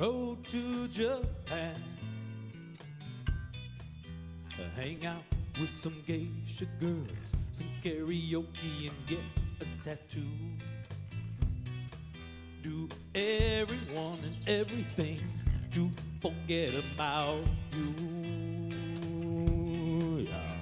road to Japan. Hang out with some geisha girls, sing karaoke and get a tattoo. Do everyone and everything to forget about you. Yeah.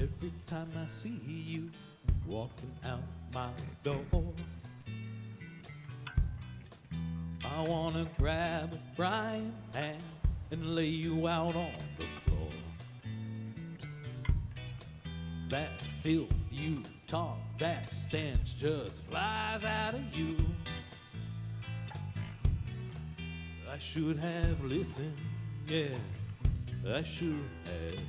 Every time I see you walking out my door, I wanna grab a frying pan and lay you out on the floor. That filth you talk, that stench just flies out of you. I should have listened, yeah, I should have.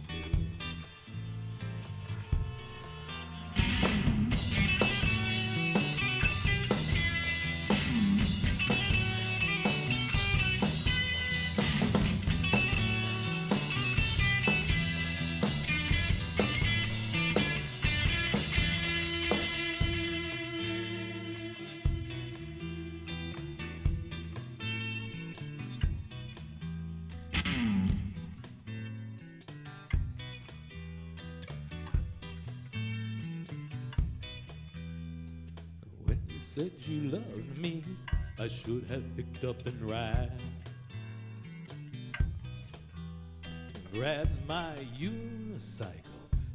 Said you loved me, I should have picked up and ran. Grabbed my unicycle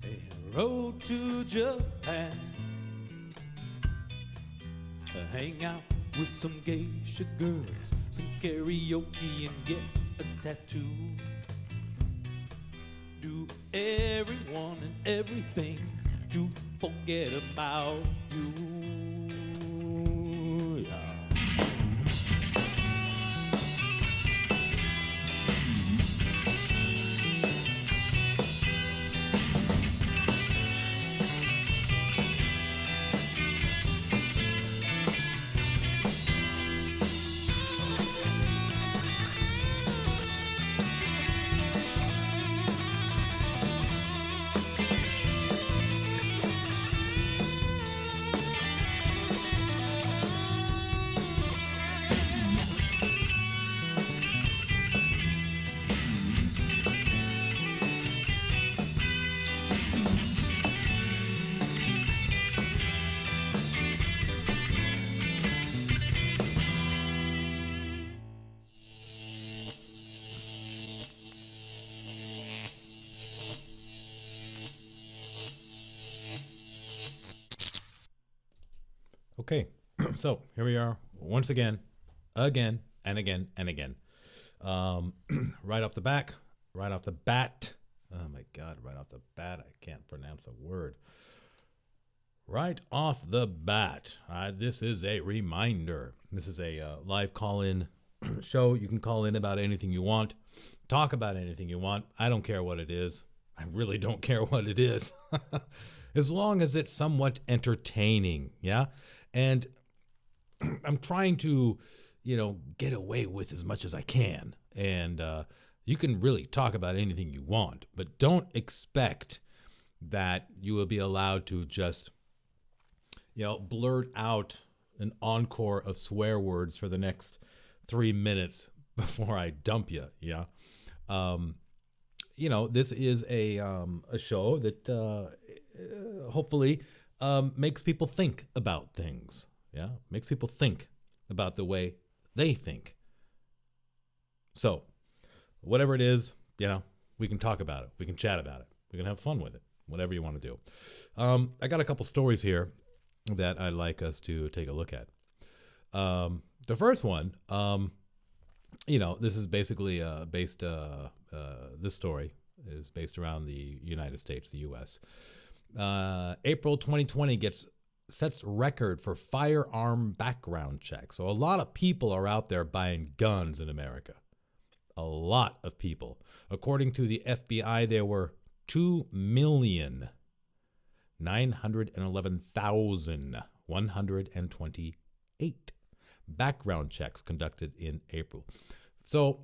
and rode to Japan. Hang out with some geisha girls, sing karaoke and get a tattoo. Do everyone and everything to forget about you. Okay, so here we are once again, again and again and again. Right off the bat, oh my God, right off the bat, I can't pronounce a word. Right off the bat, this is a reminder. This is a live call-in show. You can call in about anything you want, talk about anything you want. I don't care what it is. I really don't care what it is. As long as it's somewhat entertaining, yeah? And I'm trying to, get away with as much as I can. And you can really talk about anything you want, but don't expect that you will be allowed to just, blurt out an encore of swear words for the next 3 minutes before I dump you, yeah? This is a show that hopefully makes people think about things. Yeah, makes people think about the way they think. So, whatever it is, we can talk about it. We can chat about it. We can have fun with it. Whatever you want to do. I got a couple stories here that I'd like us to take a look at. The first one, this is basically based. This story is based around the United States, the U.S. April 2020 sets record for firearm background checks. So a lot of people are out there buying guns in America. A lot of people. According to the FBI, there were 2,911,128 background checks conducted in April. So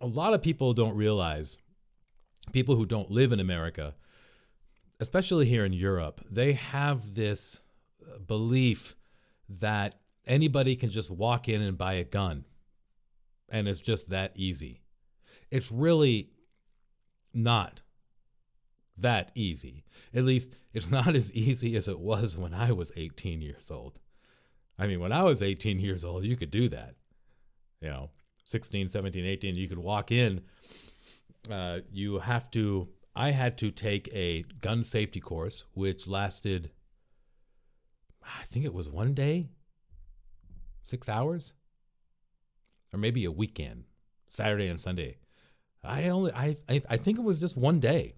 a lot of people don't realize, people who don't live in America, especially here in Europe, they have this belief that anybody can just walk in and buy a gun. And it's just that easy. It's really not that easy. At least it's not as easy as it was when I was 18 years old. I mean, when I was 18 years old, you could do that. 16, 17, 18, you could walk in. I had to take a gun safety course, which lasted, I think it was one day, 6 hours, or maybe a weekend, Saturday and Sunday. I think it was just one day.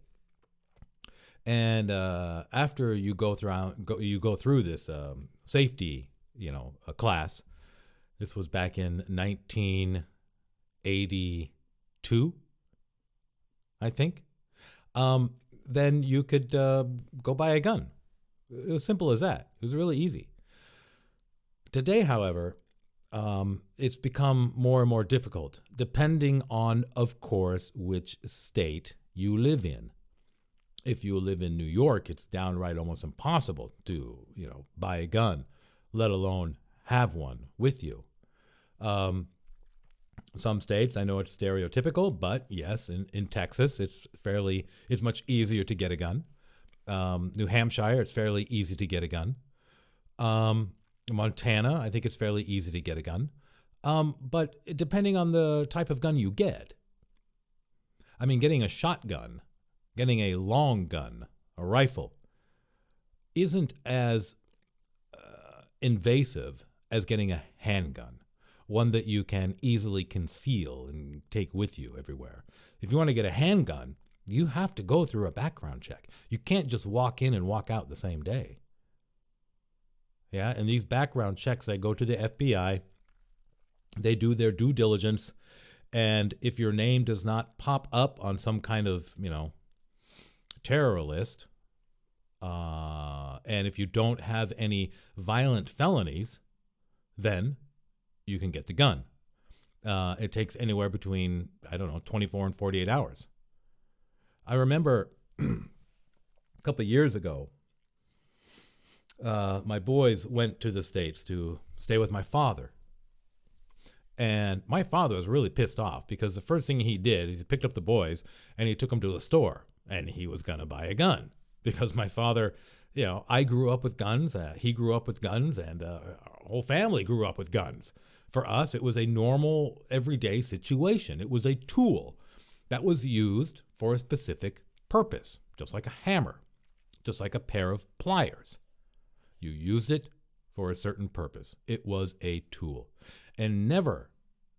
And after you go through this safety, a class. This was back in 1982, I think. Then you could go buy a gun. It was simple as that. It was really easy. Today, however, it's become more and more difficult, depending on, of course, which state you live in. If you live in New York, it's downright almost impossible to, buy a gun, let alone have one with you. Some states, I know it's stereotypical, but yes, in Texas, it's much easier to get a gun. New Hampshire, it's fairly easy to get a gun. Montana, I think it's fairly easy to get a gun. But depending on the type of gun you get, I mean, getting a shotgun, getting a long gun, a rifle, isn't as invasive as getting a handgun, one that you can easily conceal and take with you everywhere. If you want to get a handgun, you have to go through a background check. You can't just walk in and walk out the same day. Yeah, and these background checks, they go to the FBI. They do their due diligence, and if your name does not pop up on some kind of, terror list, and if you don't have any violent felonies, then you can get the gun. It takes anywhere between, 24 and 48 hours. I remember a couple of years ago, my boys went to the States to stay with my father. And my father was really pissed off because the first thing he did is he picked up the boys and he took them to a store and he was going to buy a gun because my father, I grew up with guns. He grew up with guns, and our whole family grew up with guns. For us, it was a normal, everyday situation. It was a tool that was used for a specific purpose, just like a hammer, just like a pair of pliers. You used it for a certain purpose. It was a tool. And never,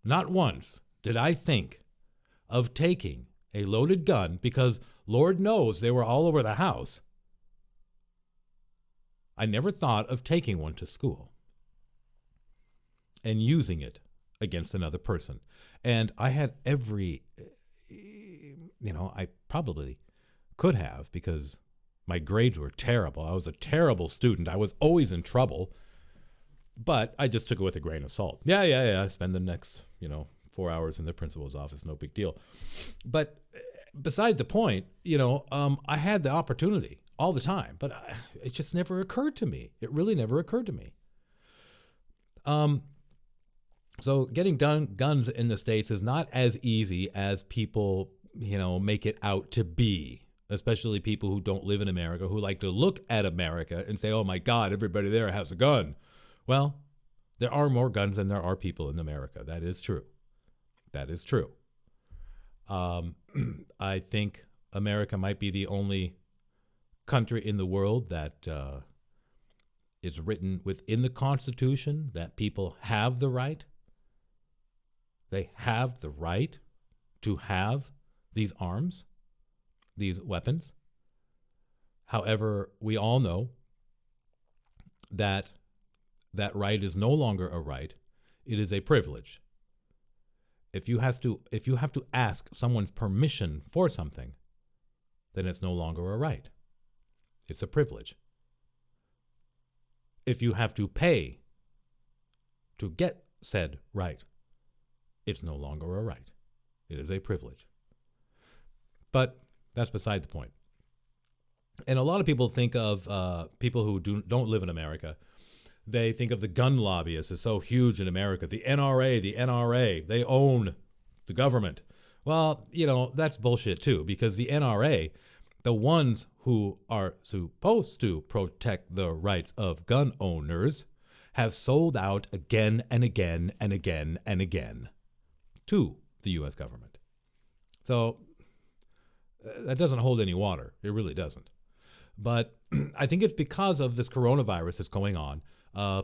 not once, did I think of taking a loaded gun, because Lord knows they were all over the house. I never thought of taking one to school and using it against another person. And I had every, I probably could have, because my grades were terrible. I was a terrible student. I was always in trouble. But I just took it with a grain of salt. Yeah. I spend the next, 4 hours in the principal's office. No big deal. But beside the point, I had the opportunity all the time, but it just never occurred to me. It really never occurred to me. So getting guns in the States is not as easy as people, make it out to be, especially people who don't live in America, who like to look at America and say, oh my God, everybody there has a gun. Well, there are more guns than there are people in America. That is true. That is true. I think America might be the only country in the world that is written within the Constitution that people have the right. They have the right to have these arms, these weapons. However, we all know that that right is no longer a right. It is a privilege. If you have to ask someone's permission for something, then it's no longer a right. It's a privilege. If you have to pay to get said right, it's no longer a right. It is a privilege. But that's beside the point. And a lot of people think of people who don't live in America. They think of the gun lobbyists as so huge in America. The NRA, they own the government. Well, that's bullshit too, because the NRA, the ones who are supposed to protect the rights of gun owners, have sold out again and again and again and again to the U.S. government. So that doesn't hold any water. It really doesn't. But I think it's because of this coronavirus that's going on.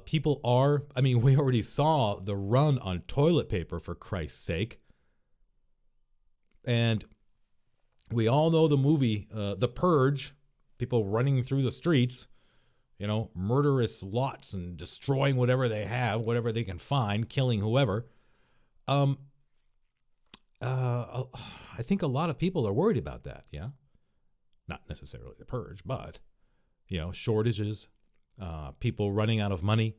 People are, we already saw the run on toilet paper, for Christ's sake. And we all know the movie, The Purge, people running through the streets, murderous lots and destroying whatever they have, whatever they can find, killing whoever. I think a lot of people are worried about that, yeah? Not necessarily the purge, but, shortages, people running out of money,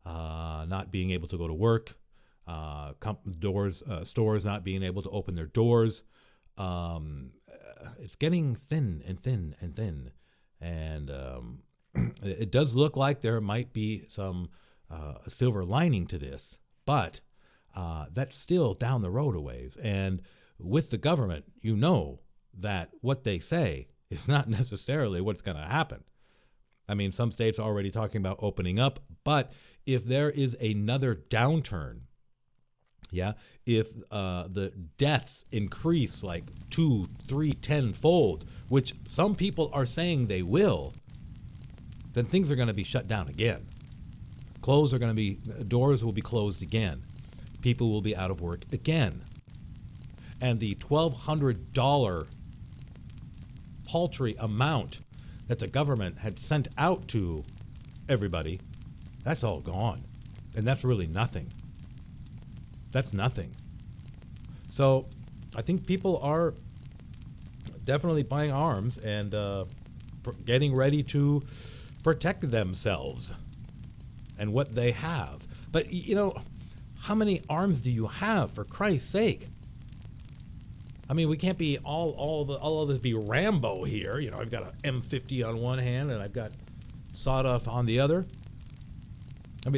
not being able to go to work, stores not being able to open their doors. It's getting thin and thin and thin. And it does look like there might be some silver lining to this, but that's still down the road a ways. And with the government, that what they say is not necessarily what's going to happen. Some states are already talking about opening up, but if there is another downturn, if the deaths increase like 2, 3, 10-fold, which some people are saying they will, then things are going to be shut down again. Doors will be closed again. People will be out of work again. And the $1,200 paltry amount that the government had sent out to everybody, that's all gone. And that's really nothing. That's nothing. So I think people are definitely buying arms and getting ready to protect themselves and what they have. But, how many arms do you have, for Christ's sake? We can't be all of this be Rambo here. I've got an M50 on one hand and I've got sawed-off on the other.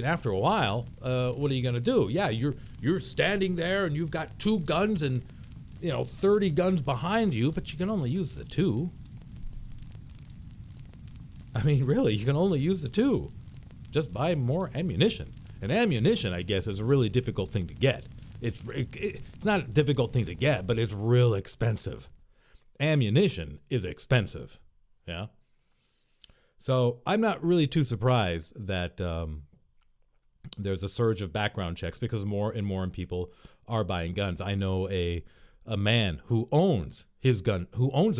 After a while, what are you going to do? Yeah, you're standing there and you've got 2 guns and 30 guns behind you, but you can only use the 2. Really, you can only use the 2. Just buy more ammunition. And ammunition, I guess, is a really difficult thing to get. It's not a difficult thing to get, but it's real expensive. Ammunition is expensive, yeah? So I'm not really too surprised that there's a surge of background checks because more and more people are buying guns. I know a man who owns a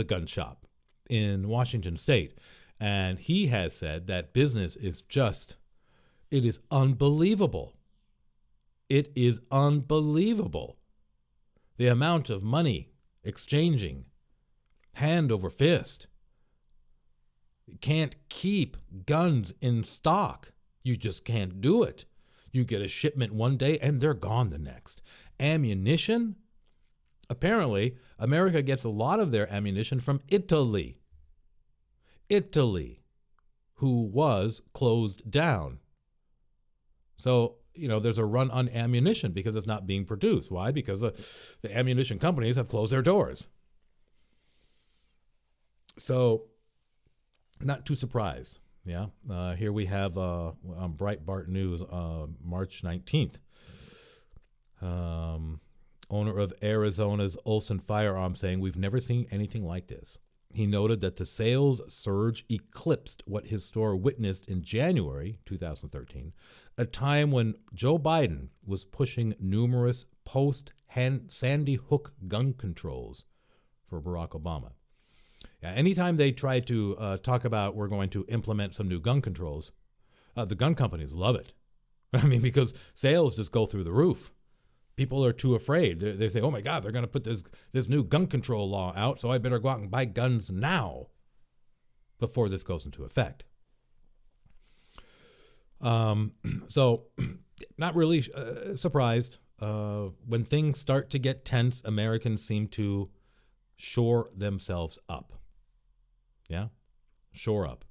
gun shop in Washington State, and he has said that business is it is unbelievable. It is unbelievable. The amount of money exchanging hand over fist. You can't keep guns in stock. You just can't do it. You get a shipment one day and they're gone the next. Ammunition? Apparently, America gets a lot of their ammunition from Italy. Italy, who was closed down. So there's a run on ammunition because it's not being produced. Why? Because the ammunition companies have closed their doors. So, not too surprised. Yeah. Here we have on Breitbart News, March 19th. Owner of Arizona's Olson Firearms saying, "We've never seen anything like this." He noted that the sales surge eclipsed what his store witnessed in January 2013, a time when Joe Biden was pushing numerous post-Sandy Hook gun controls for Barack Obama. Yeah, anytime they try to talk about we're going to implement some new gun controls, the gun companies love it. I mean, because sales just go through the roof. People are too afraid. They say, oh my God, they're going to put this new gun control law out, so I better go out and buy guns now before this goes into effect. So not really surprised. When things start to get tense, Americans seem to shore themselves up. Yeah? Shore up.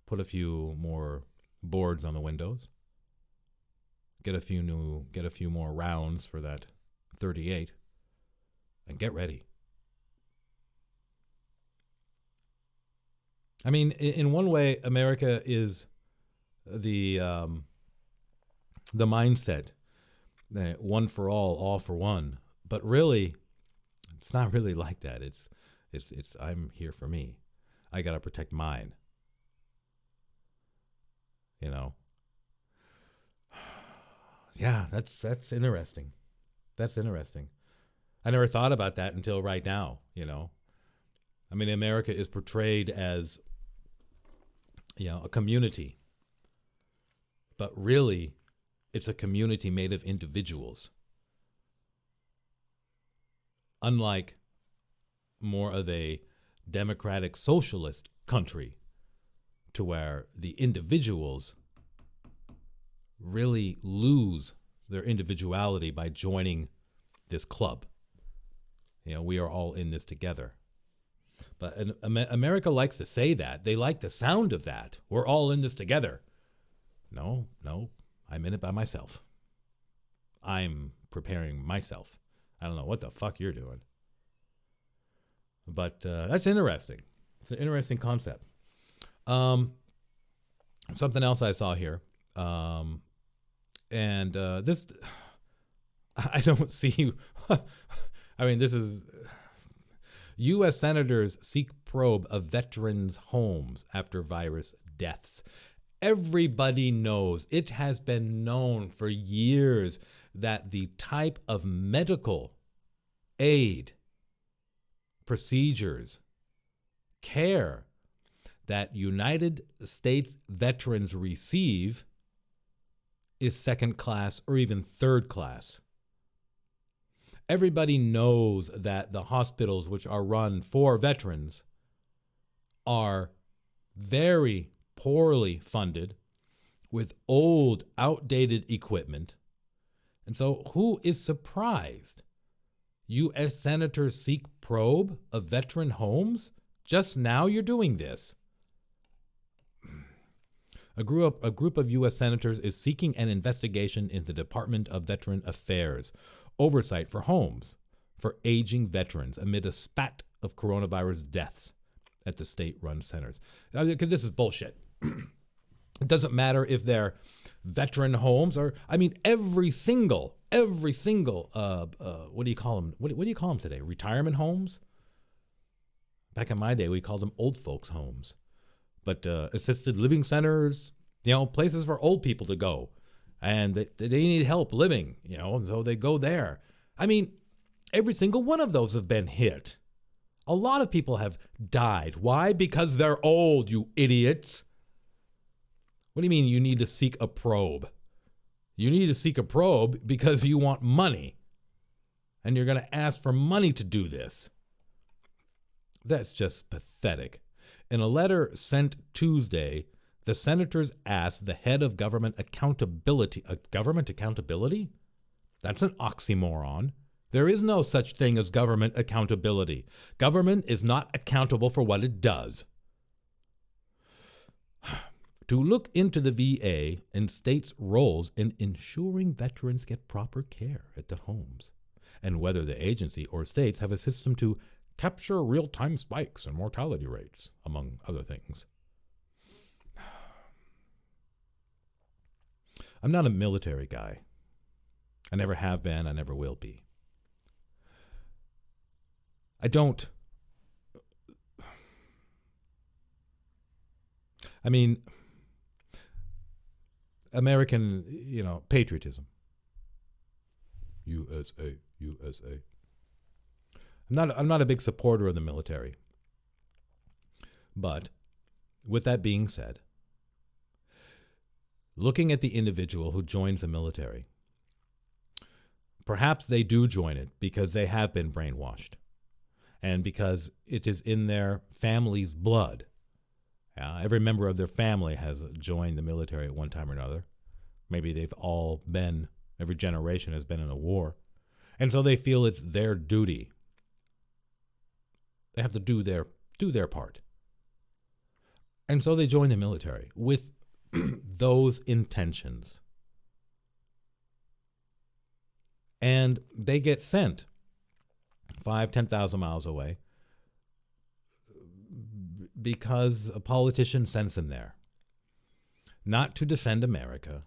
Put a few more boards on the windows. Get a few more rounds for that 38, and get ready. I mean, in one way, America is the mindset, one for all for one. But really, it's not really like that. It's I'm here for me. I gotta protect mine. Yeah, that's interesting. That's interesting. I never thought about that until right now, I mean, America is portrayed as, a community. But really, it's a community made of individuals. Unlike more of a democratic socialist country, to where the individuals really lose their individuality by joining this club. We are all in this together. But America likes to say that. They like the sound of that. We're all in this together. No, I'm in it by myself. I'm preparing myself. I don't know what the fuck you're doing. But that's interesting. It's an interesting concept. Something else I saw here. And this, I don't see, I mean, this is, U.S. senators seek probe of veterans' homes after virus deaths. Everybody knows, it has been known for years that the type of medical aid, procedures, care that United States veterans receive is second class or even third class. Everybody knows that the hospitals which are run for veterans are very poorly funded with old, outdated equipment. And so who is surprised? U.S. senators seek probe of veteran homes? Just now you're doing this. A group of U.S. senators is seeking an investigation in the Department of Veteran Affairs, oversight for homes for aging veterans amid a spat of coronavirus deaths at the state-run centers. Because this is bullshit. It doesn't matter if they're veteran homes or, I mean, every single, what do you call them? What do you call them today? Retirement homes? Back in my day, we called them old folks' homes. But assisted living centers, places for old people to go. And they need help living, and so they go there. I mean, every single one of those have been hit. A lot of people have died. Why? Because they're old, you idiots. What do you mean you need to seek a probe? You need to seek a probe because you want money. And you're going to ask for money to do this. That's just pathetic. In a letter sent Tuesday, the senators asked the head of government accountability. Government accountability? That's an oxymoron. There is no such thing as government accountability. Government is not accountable for what it does. to look into the VA and states' roles in ensuring veterans get proper care at their homes, and whether the agency or states have a system to capture real-time spikes in mortality rates, among other things. I'm not a military guy. I never have been, I never will be. American, patriotism. USA, USA. I'm not a big supporter of the military. But with that being said, looking at the individual who joins the military, perhaps they do join it because they have been brainwashed and because it is in their family's blood. Every member of their family has joined the military at one time or another. Maybe every generation has been in a war. And so they feel it's their duty. They have to do their part. And so they join the military with those intentions. And they get sent 5,000-10,000 miles away because a politician sends them there. Not to defend America,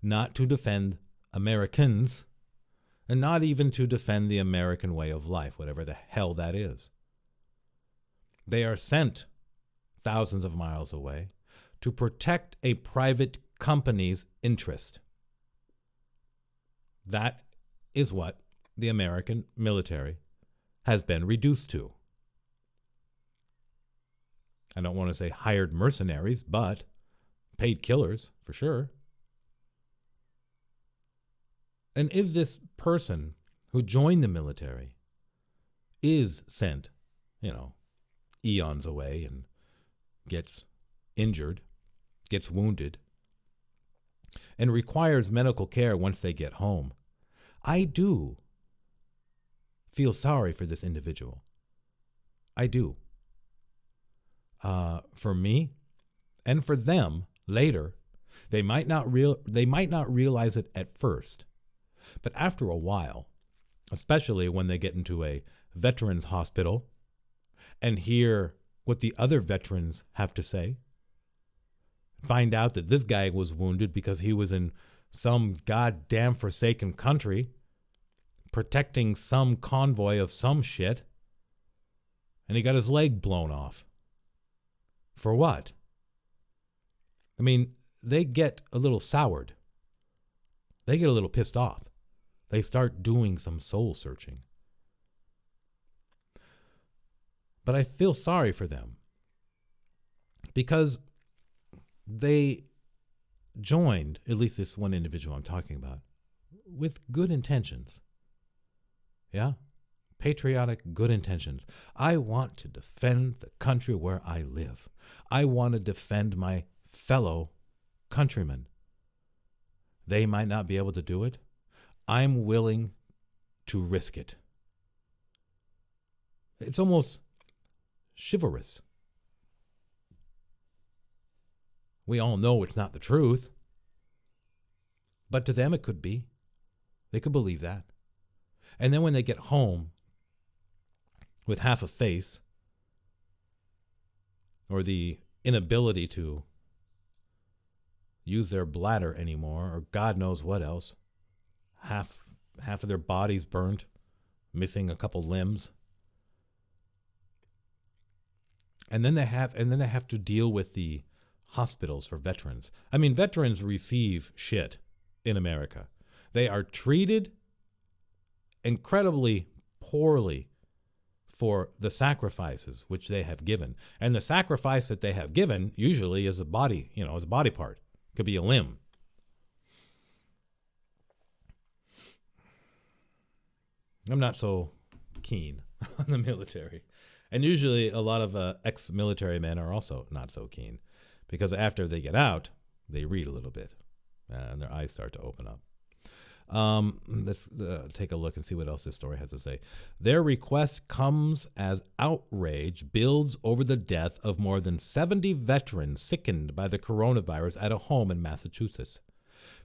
not to defend Americans, and not even to defend the American way of life, whatever the hell that is. They are sent thousands of miles away to protect a private company's interest. That is what the American military has been reduced to. I don't want to say hired mercenaries, but paid killers for sure. And if this person who joined the military is sent, eons away and gets injured, gets wounded, and requires medical care once they get home, I do feel sorry for this individual. I do. For me and for them later, they might not realize it at first, but after a while, especially when they get into a veterans hospital and hear what the other veterans have to say, find out that this guy was wounded because he was in some goddamn forsaken country protecting some convoy of some shit, and he got his leg blown off. For what? They get a little soured. They get a little pissed off. They start doing some soul searching. But I feel sorry for them because they joined, at least this one individual I'm talking about, with good intentions. Yeah? Patriotic, good intentions. I want to defend the country where I live. I want to defend my fellow countrymen. They might not be able to do it. I'm willing to risk it. It's almost chivalrous. We all know it's not the truth, but to them it could be. They could believe that. And then when they get home with half a face, or the inability to use their bladder anymore, or God knows what else, half of their bodies burnt, missing a couple limbs, and then they have to deal with the hospitals for veterans. Veterans receive shit in America. They are treated incredibly poorly for the sacrifices which they have given. And the sacrifice that they have given usually is a body, is a body part. It could be a limb. I'm not so keen on the military. And usually a lot of ex-military men are also not so keen because after they get out, they read a little bit and their eyes start to open up. Let's take a look and see what else this story has to say. Their request comes as outrage builds over the death of more than 70 veterans sickened by the coronavirus at a home in Massachusetts.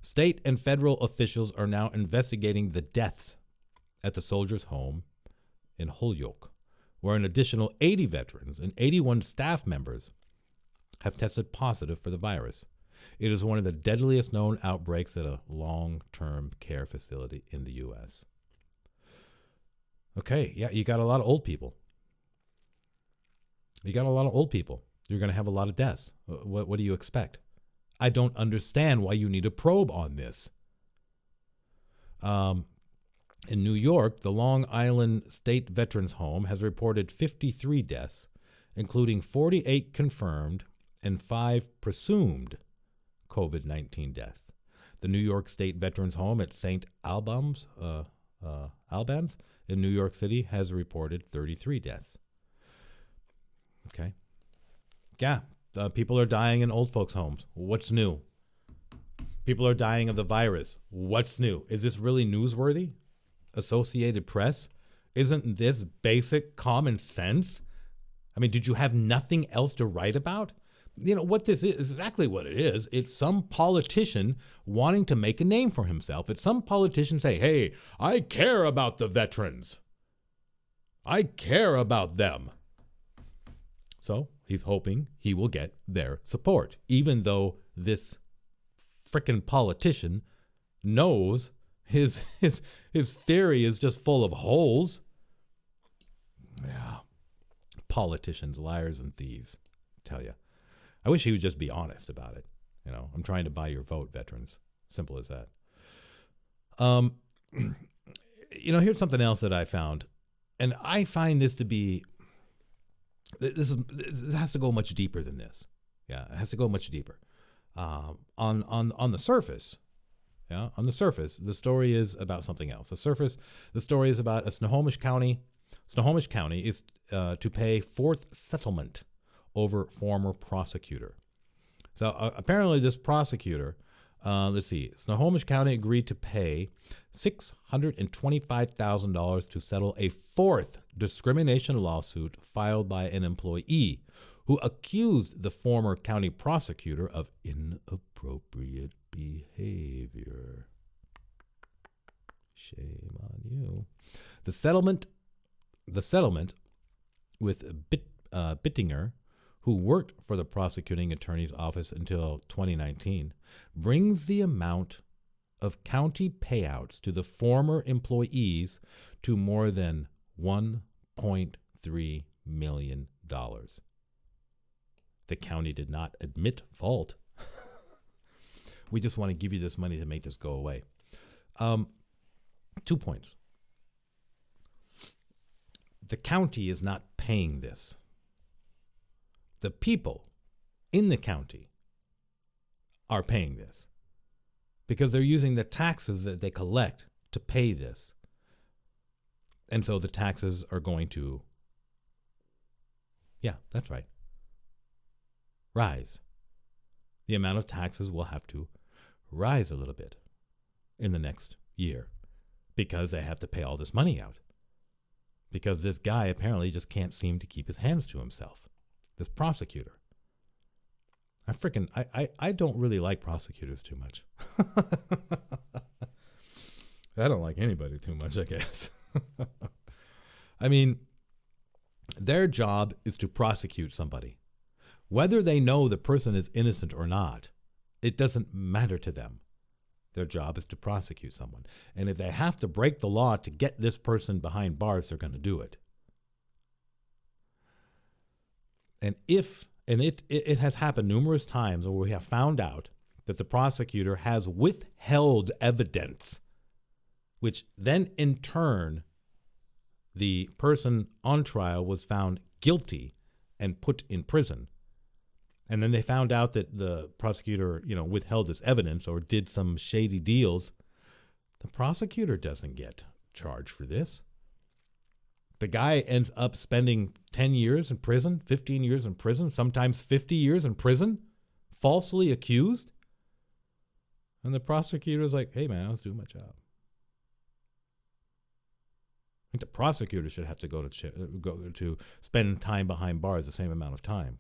State and federal officials are now investigating the deaths at the soldiers' home in Holyoke, where an additional 80 veterans and 81 staff members have tested positive for the virus. It is one of the deadliest known outbreaks at a long-term care facility in the U.S. Okay, yeah, you got a lot of old people. You're going to have a lot of deaths. What do you expect? I don't understand why you need a probe on this. In New York, the Long Island State Veterans Home has reported 53 deaths, including 48 confirmed and 5 presumed COVID-19 deaths. The New York State Veterans Home at St. Albans in New York City has reported 33 deaths. Okay. Yeah, people are dying in old folks' homes. What's new? People are dying of the virus. What's new? Is this really newsworthy? Associated Press? Isn't this basic common sense? I mean, did you have nothing else to write about? You know, what this is exactly what it is. It's some politician wanting to make a name for himself. It's some politician say, hey, I care about the veterans. I care about them. So he's hoping he will get their support, even though this frickin' politician knows his theory is just full of holes. Yeah. Politicians, liars, and thieves, I tell you. I wish he would just be honest about it. You know, I'm trying to buy your vote, veterans. Simple as that. You know, here's something else that I found, and I find this to be. This has to go much deeper than this. Yeah, it has to go much deeper. On the surface, yeah, on the surface, the story is about something else. The story is about a Snohomish County. Snohomish County is to pay fourth settlement over former prosecutor. So apparently this prosecutor, let's see, Snohomish County agreed to pay $625,000 to settle a fourth discrimination lawsuit filed by an employee who accused the former county prosecutor of inappropriate behavior. Shame on you. The settlement with Bittinger, who worked for the prosecuting attorney's office until 2019, brings the amount of county payouts to the former employees to more than $1.3 million. The county did not admit fault. We just want to give you this money to make this go away. 2 points. The county is not paying this. The people in the county are paying this because they're using the taxes that they collect to pay this. And so the taxes are going to, yeah, that's right, rise. The amount of taxes will have to rise a little bit in the next year because they have to pay all this money out. Because this guy apparently just can't seem to keep his hands to himself. This prosecutor. I don't really like prosecutors too much. I don't like anybody too much, I guess. I mean, their job is to prosecute somebody. Whether they know the person is innocent or not, it doesn't matter to them. Their job is to prosecute someone. And if they have to break the law to get this person behind bars, they're going to do it. And it has happened numerous times where we have found out that the prosecutor has withheld evidence, which then in turn, the person on trial was found guilty and put in prison. And then they found out that the prosecutor, withheld this evidence or did some shady deals. The prosecutor doesn't get charged for this. The guy ends up spending 10 years in prison, 15 years in prison, sometimes 50 years in prison, falsely accused. And the prosecutor's like, hey, man, I was doing my job. The prosecutor should have to go to spend time behind bars the same amount of time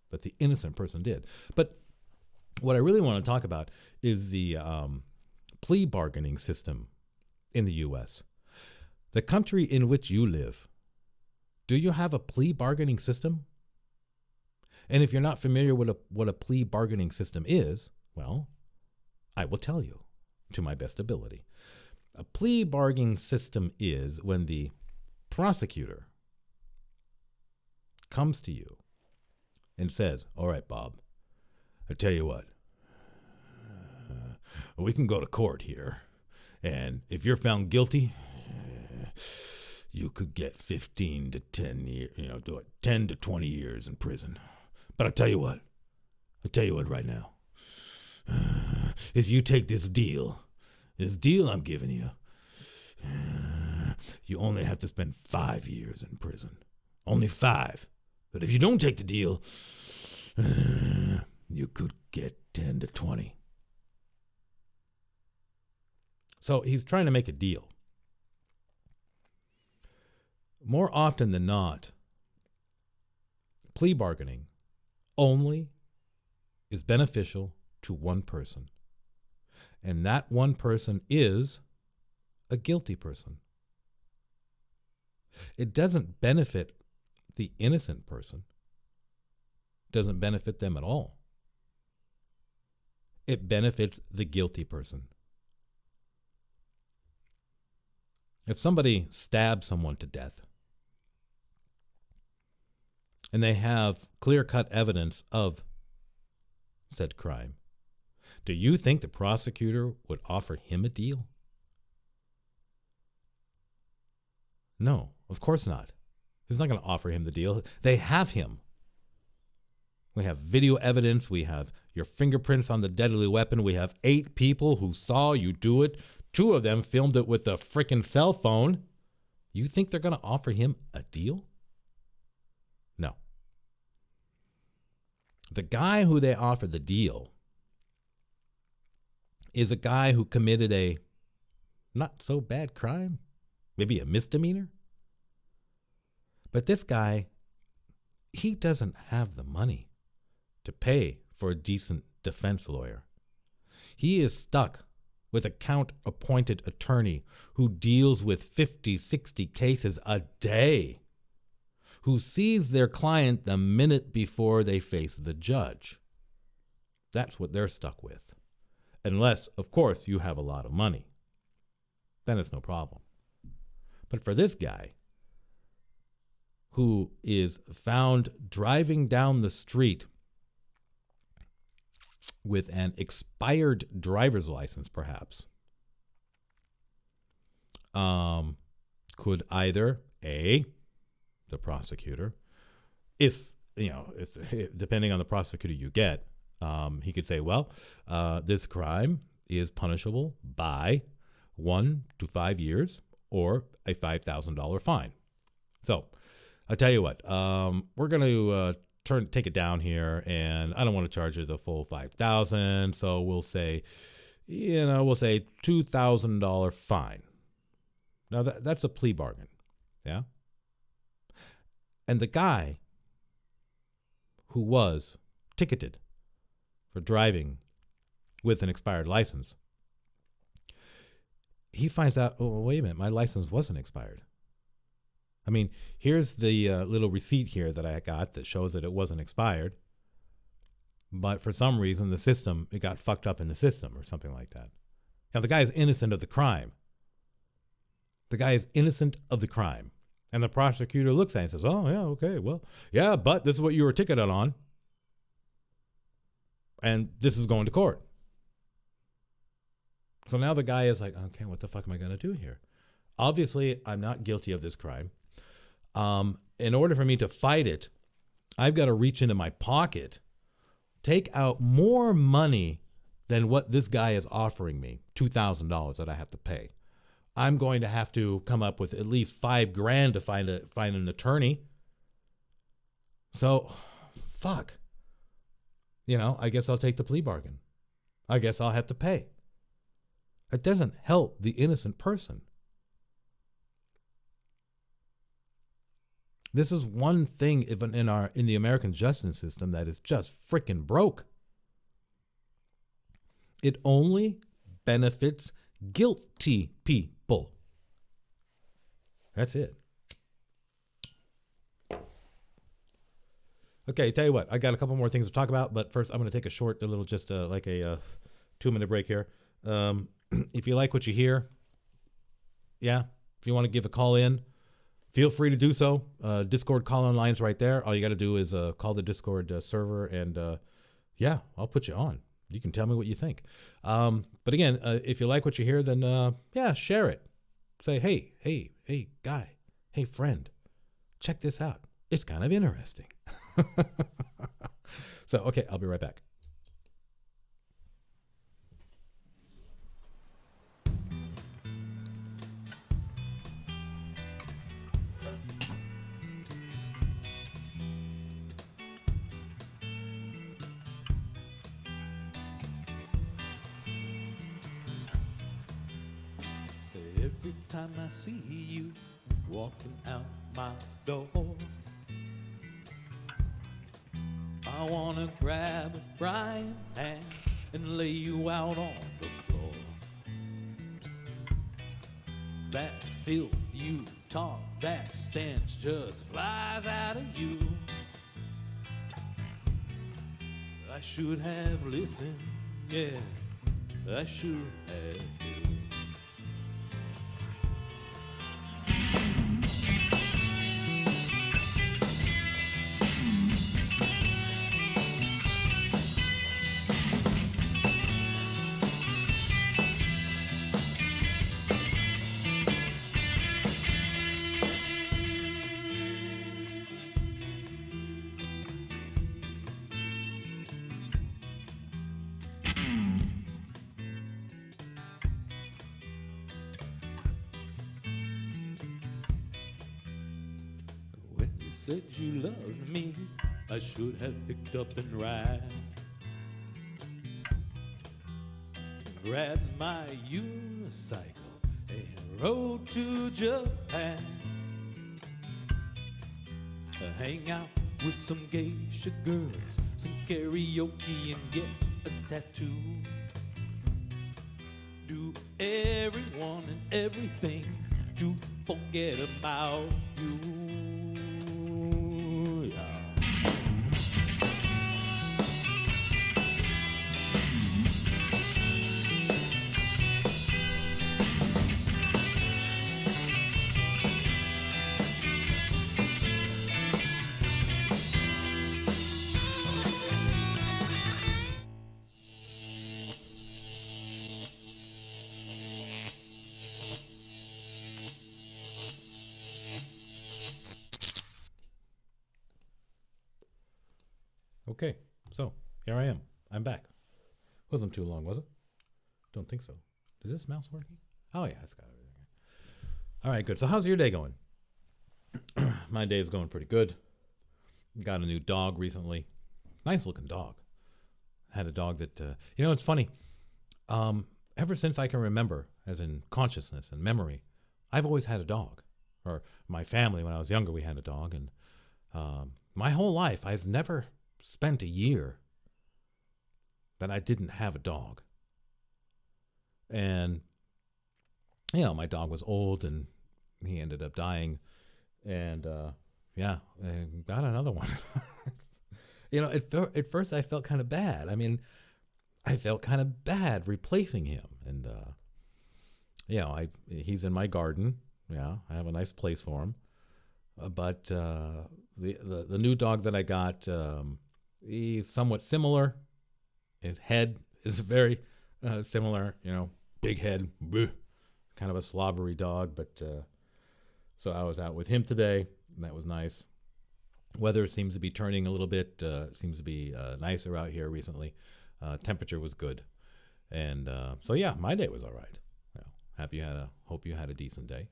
that the innocent person did. But what I really want to talk about is the plea bargaining system in the U.S. The country in which you live. Do you have a plea bargaining system? And if you're not familiar with what a plea bargaining system is, well, I will tell you to my best ability. A plea bargaining system is when the prosecutor comes to you and says, all right, Bob, I tell you what, we can go to court here, and if you're found guilty, you could get 15 to 10 years, 10 to 20 years in prison. But I tell you what right now, if you take this deal I'm giving you, you only have to spend 5 years in prison. Only 5. But if you don't take the deal, you could get 10 to 20. So he's trying to make a deal. More often than not, plea bargaining only is beneficial to one person. And that one person is a guilty person. It doesn't benefit the innocent person. It doesn't benefit them at all. It benefits the guilty person. If somebody stabs someone to death and they have clear-cut evidence of said crime, do you think the prosecutor would offer him a deal? No, of course not. He's not going to offer him the deal. They have him. We have video evidence. We have your fingerprints on the deadly weapon. We have 8 people who saw you do it. 2 of them filmed it with a freaking cell phone. You think they're going to offer him a deal? No. The guy who they offer the deal is a guy who committed a not so bad crime, maybe a misdemeanor. But this guy, he doesn't have the money to pay for a decent defense lawyer. He is stuck with a court-appointed attorney who deals with 50, 60 cases a day, who sees their client the minute before they face the judge. That's what they're stuck with. Unless, of course, you have a lot of money. Then it's no problem. But for this guy, who is found driving down the street with an expired driver's license, perhaps, could either A, the prosecutor, if depending on the prosecutor you get, he could say, well, this crime is punishable by 1 to 5 years or a $5,000 fine. So I'll tell you what, we're going to take it down here, and I don't want to charge you the full $5,000. So we'll say $2,000 fine. Now that's a plea bargain. Yeah. And the guy who was ticketed for driving with an expired license, he finds out, oh, wait a minute, my license wasn't expired. I mean, here's the little receipt here that I got that shows that it wasn't expired. But for some reason, it got fucked up in the system or something like that. Now, the guy is innocent of the crime. The guy is innocent of the crime. And the prosecutor looks at it and says, oh, yeah, okay, well, yeah, but this is what you were ticketed on. And this is going to court. So now the guy is like, okay, what the fuck am I going to do here? Obviously, I'm not guilty of this crime. In order for me to fight it, I've got to reach into my pocket, take out more money than what this guy is offering me, $2,000 that I have to pay. I'm going to have to come up with at least $5,000 to find an attorney. So, fuck. I guess I'll take the plea bargain. I guess I'll have to pay. It doesn't help the innocent person. This is one thing even in the American justice system that is just freaking broke. It only benefits guilty people. That's it. Okay, tell you what, I got a couple more things to talk about, but first I'm going to take a short, just like a 2-minute break here. If you like what you hear, yeah, if you want to give a call in, feel free to do so. Discord call-in line's right there. All you got to do is call the Discord server, and yeah, I'll put you on. You can tell me what you think. But again, if you like what you hear, then yeah, share it. Say, hey, guy, hey, friend, check this out. It's kind of interesting. So, okay, I'll be right back. Every time I see you walking out my door, I wanna grab a frying pan and lay you out on the floor. That filth you talk, that stench just flies out of you. I should have listened, yeah, I should have. Said you loved me, I should have picked up and ran. Grabbed my unicycle and rode to Japan. Hang out with some geisha girls, sing karaoke and get a tattoo. Do everyone and everything to forget about you. Okay, so here I am. I'm back. Wasn't too long, was it? Don't think so. Is this mouse working? Oh yeah, it's got everything. All right, good. So how's your day going? My day is going pretty good. Got a new dog recently. Nice looking dog. Had a dog that, it's funny. Ever since I can remember, as in consciousness and memory, I've always had a dog. Or my family, when I was younger, we had a dog. And my whole life, I've never spent a year that I didn't have a dog. And, my dog was old and he ended up dying. And, I got another one. At first I felt kind of bad. I mean, I felt kind of bad replacing him. And, he's in my garden. Yeah, I have a nice place for him. But the new dog that I got, he's somewhat similar. His head is very similar, big head, bleh, kind of a slobbery dog. But so I was out with him today, and that was nice. Weather seems to be turning a little bit. Seems to be nicer out here recently. Temperature was good, and so yeah, my day was all right. Hope you had a decent day.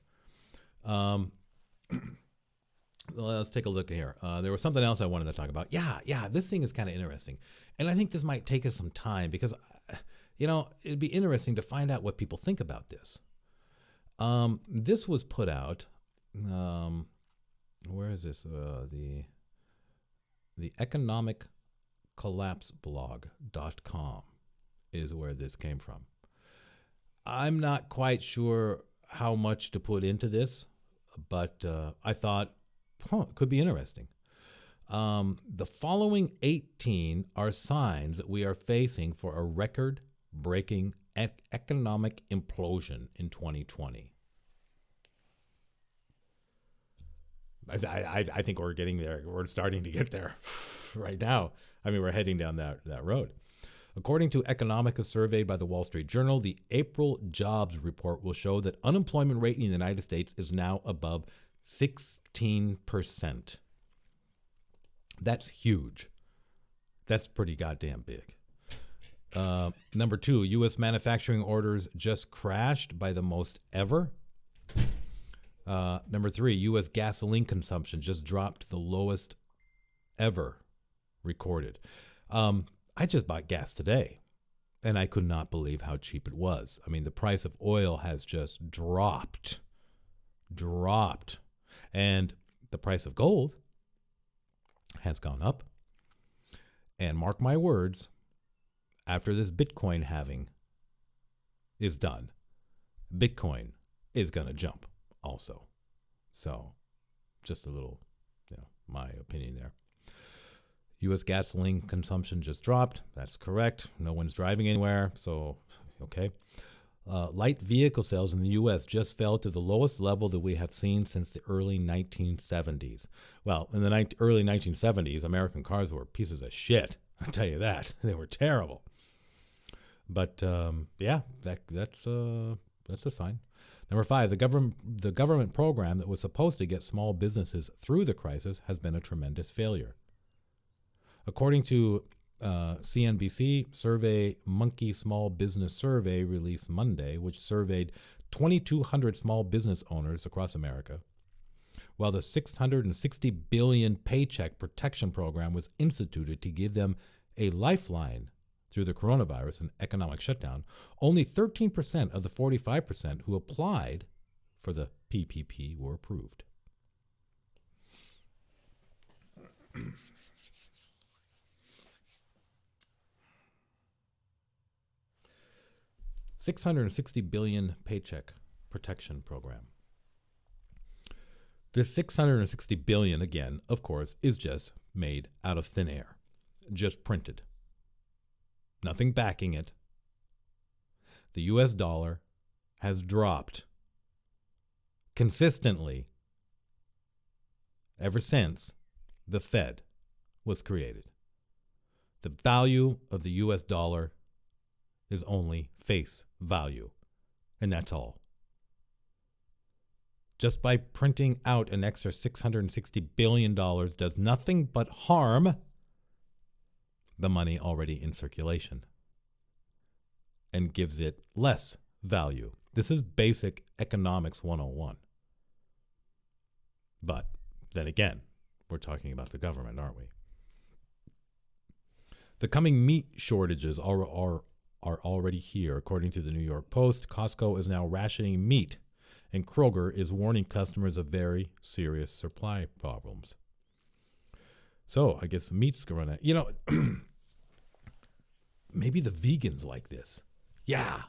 Let's take a look here. There was something else I wanted to talk about. Yeah, this thing is kind of interesting. And I think this might take us some time because, it'd be interesting to find out what people think about this. This was put out where is this? The economic collapse blog.com is where this came from. I'm not quite sure how much to put into this, but I thought, it could be interesting. The following 18 are signs that we are facing for a record-breaking economic implosion in 2020. I think we're getting there. We're starting to get there right now. I mean, we're heading down that road. According to Economica surveyed by the Wall Street Journal, the April jobs report will show that unemployment rate in the United States is now above 16%. That's huge. That's pretty goddamn big. Number 2, U.S. manufacturing orders just crashed by the most ever. Number 3, U.S. gasoline consumption just dropped to the lowest ever recorded. I just bought gas today, and I could not believe how cheap it was. I mean, the price of oil has just dropped. And the price of gold has gone up. And mark my words, after this Bitcoin halving is done, Bitcoin is going to jump also. So just a little, my opinion there. U.S. gasoline consumption just dropped. That's correct. No one's driving anywhere. So, okay. Light vehicle sales in the U.S. just fell to the lowest level that we have seen since the early 1970s. Well, in the early 1970s, American cars were pieces of shit. I'll tell you that. They were terrible. But, that's a sign. Number 5, the government program that was supposed to get small businesses through the crisis has been a tremendous failure. According to CNBC survey Monkey Small Business Survey released Monday, which surveyed 2,200 small business owners across America, while the $660 billion Paycheck Protection Program was instituted to give them a lifeline through the coronavirus and economic shutdown, only 13% of the 45% who applied for the PPP were approved. $660 billion Paycheck Protection Program. This $660 billion, again, of course, is just made out of thin air, just printed. Nothing backing it. The U.S. dollar has dropped consistently ever since the Fed was created. The value of the U.S. dollar is only face value, and that's all. Just by printing out an extra $660 billion does nothing but harm the money already in circulation and gives it less value. This is basic economics 101. But then again, we're talking about the government, aren't we? The coming meat shortages are already here. According to the New York Post, Costco is now rationing meat, and Kroger is warning customers of very serious supply problems. So I guess meat's going to, maybe the vegans like this. Yeah,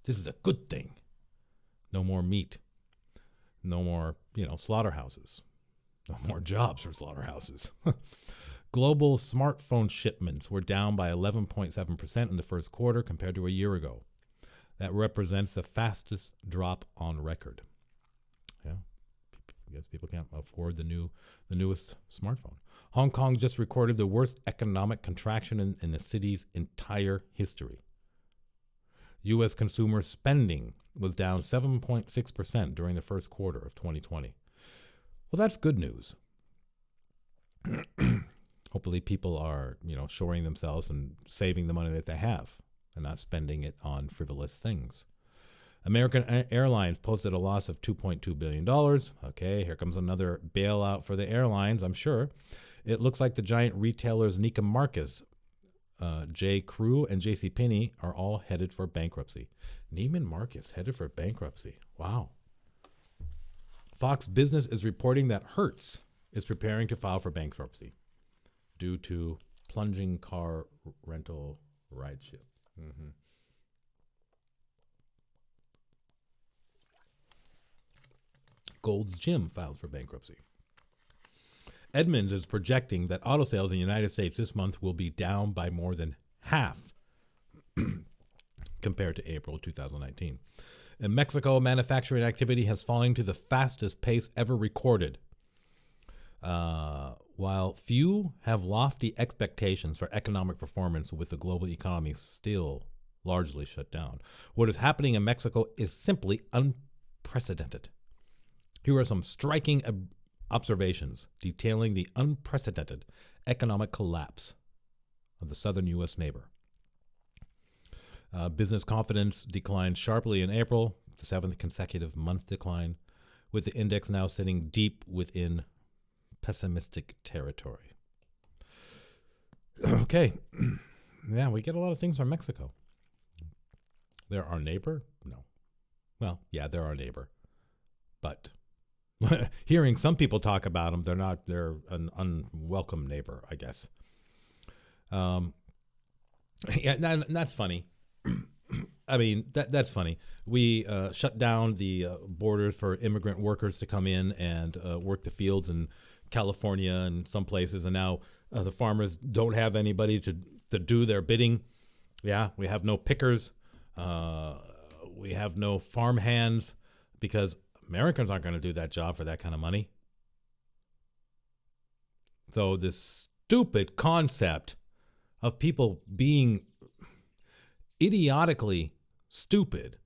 this is a good thing. No more meat. No more, slaughterhouses. No more jobs for slaughterhouses. Global smartphone shipments were down by 11.7% in the first quarter compared to a year ago. That represents the fastest drop on record. Yeah, I guess people can't afford the newest smartphone. Hong Kong just recorded the worst economic contraction in the city's entire history. U.S. consumer spending was down 7.6% during the first quarter of 2020. Well, that's good news. Hopefully people are, shoring themselves and saving the money that they have and not spending it on frivolous things. American Airlines posted a loss of $2.2 billion. Okay, here comes another bailout for the airlines, I'm sure. It looks like the giant retailers Neiman Marcus, J. Crew, and JCPenney are all headed for bankruptcy. Neiman Marcus headed for bankruptcy. Wow. Fox Business is reporting that Hertz is preparing to file for bankruptcy due to plunging car rental rideshare. Gold's Gym filed for bankruptcy. Edmunds is projecting that auto sales in the United States this month will be down by more than half compared to April 2019. In Mexico, manufacturing activity has fallen to the fastest pace ever recorded. While few have lofty expectations for economic performance with the global economy still largely shut down, what is happening in Mexico is simply unprecedented. Here are some striking observations detailing the unprecedented economic collapse of the southern U.S. neighbor. Business confidence declined sharply in April, the seventh consecutive month decline, with the index now sitting deep within pessimistic territory. Okay. Yeah, we get a lot of things from Mexico. They're our neighbor? No. Well, yeah, they're our neighbor. But hearing some people talk about them, they're an unwelcome neighbor, I guess. Yeah, that's funny. I mean, that's funny. We shut down the borders for immigrant workers to come in and work the fields in California and some places, and now the farmers don't have anybody to do their bidding. Yeah, we have no pickers. We have no farm hands because Americans aren't going to do that job for that kind of money. So this stupid concept of people being idiotically stupid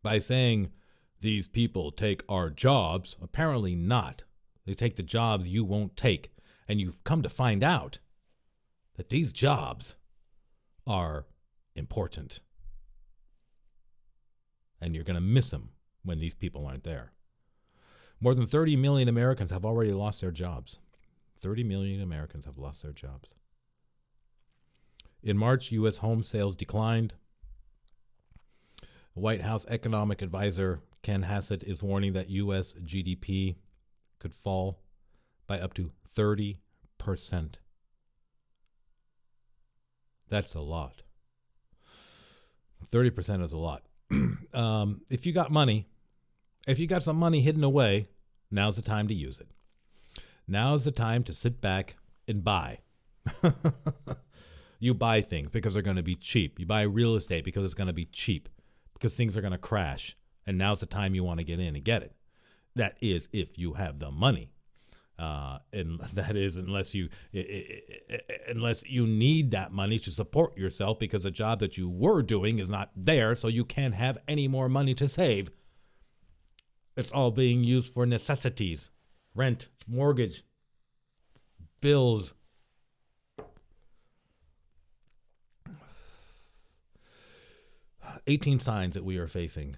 by saying these people take our jobs, apparently not. They take the jobs you won't take. And you've come to find out that these jobs are important. And you're going to miss them when these people aren't there. More than 30 million Americans have already lost their jobs. 30 million Americans have lost their jobs. In March, U.S. home sales declined. White House economic advisor Ken Hassett is warning that U.S. GDP could fall by up to 30%. That's a lot. 30% is a lot. If you got money, if you got some money hidden away, now's the time to use it. Now's the time to sit back and buy. You buy things because they're going to be cheap. You buy real estate because it's going to be cheap, because things are going to crash. And now's the time you want to get in and get it. That is if you have the money. And that is unless you need that money to support yourself because the job that you were doing is not there, so you can't have any more money to save. It's all being used for necessities. Rent, mortgage, bills. "18 signs that we are facing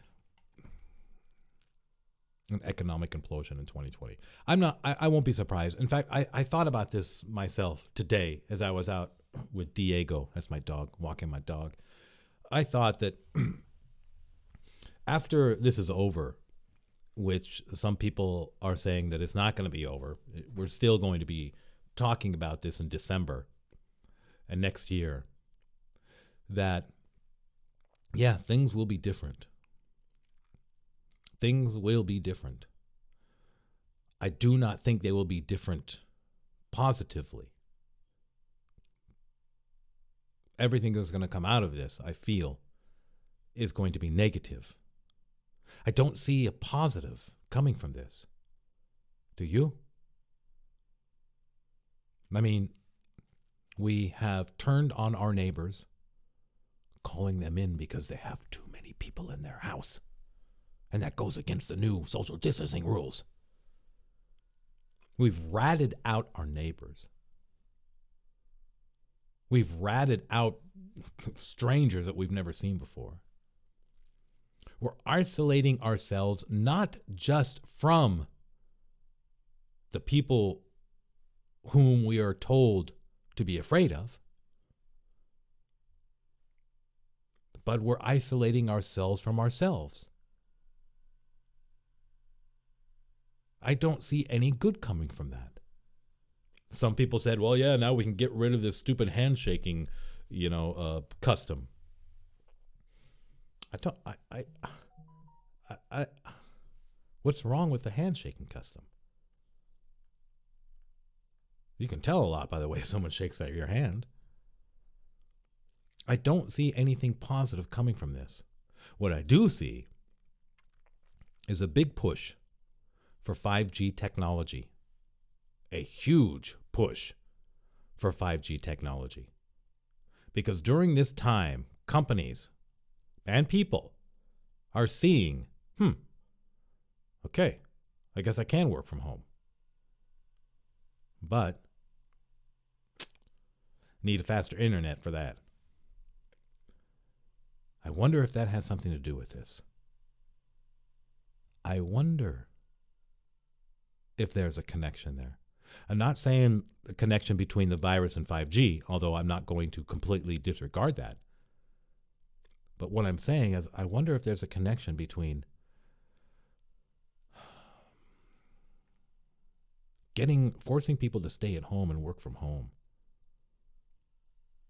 an economic implosion in 2020. I won't be surprised. In fact, I thought about this myself today as I was out with Diego, that's my dog, walking my dog. I thought that after this is over, which some people are saying that it's not going to be over, we're still going to be talking about this in December and next year, that, yeah, things will be different. Things will be different. I do not think they will be different positively. Everything that's going to come out of this, I feel, is going to be negative. I don't see a positive coming from this. Do you? I mean, we have turned on our neighbors, calling them in because they have too many people in their house. And that goes against the new social distancing rules. We've ratted out our neighbors. We've ratted out strangers that we've never seen before. We're isolating ourselves not just from the people whom we are told to be afraid of, but we're isolating ourselves from ourselves. I don't see any good coming from that. Some people said, well, yeah, now we can get rid of this stupid handshaking, custom. What's wrong with the handshaking custom? You can tell a lot by the way someone shakes out your hand. I don't see anything positive coming from this. What I do see is a big push for 5G technology. A huge push for 5G technology. Because during this time, companies and people are seeing, okay, I guess I can work from home. But need a faster internet for that. I wonder if that has something to do with this. I wonder if there's a connection there. I'm not saying the connection between the virus and 5G, although I'm not going to completely disregard that. But what I'm saying is I wonder if there's a connection between forcing people to stay at home and work from home,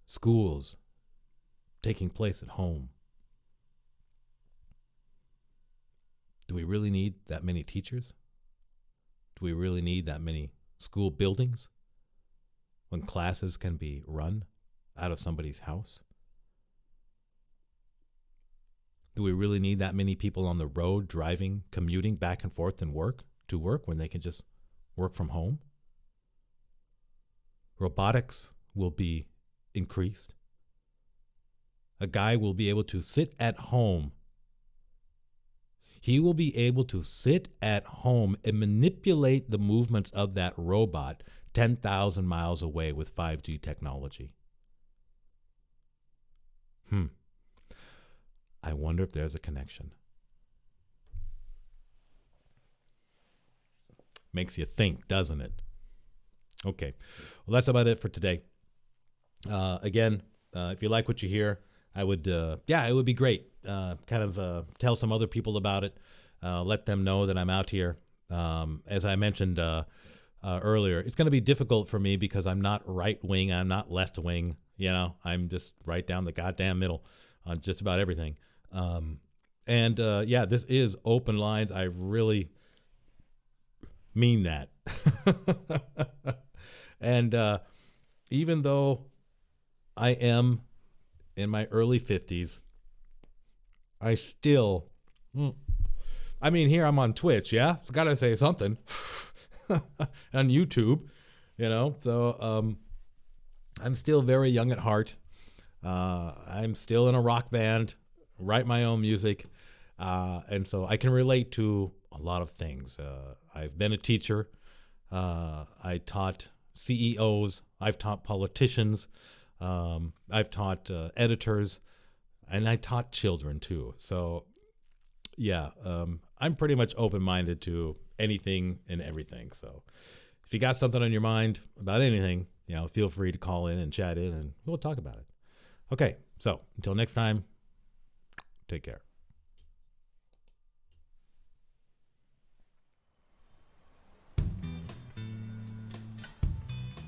schools taking place at home. Do we really need that many teachers? Do we really need that many school buildings when classes can be run out of somebody's house? Do we really need that many people on the road driving, commuting back and forth to work when they can just work from home? Robotics will be increased. A guy will be able to sit at home. He will be able to sit at home and manipulate the movements of that robot 10,000 miles away with 5G technology. I wonder if there's a connection. Makes you think, doesn't it? Okay. Well, that's about it for today. Again, if you like what you hear, I would, it would be great. Tell some other people about it. Let them know that I'm out here. As I mentioned earlier, it's going to be difficult for me because I'm not right wing. I'm not left wing. I'm just right down the goddamn middle on just about everything. This is open lines. I really mean that. And even though I am in my early 50s, I still, here I'm on Twitch, yeah? Gotta say something. On YouTube, so I'm still very young at heart. I'm still in a rock band, write my own music, and so I can relate to a lot of things. I've been a teacher. I taught CEOs. I've taught politicians. I've taught editors, and I taught children too. So, I'm pretty much open-minded to anything and everything. So, if you got something on your mind about anything, feel free to call in and chat in, and we'll talk about it. Okay, so until next time, take care.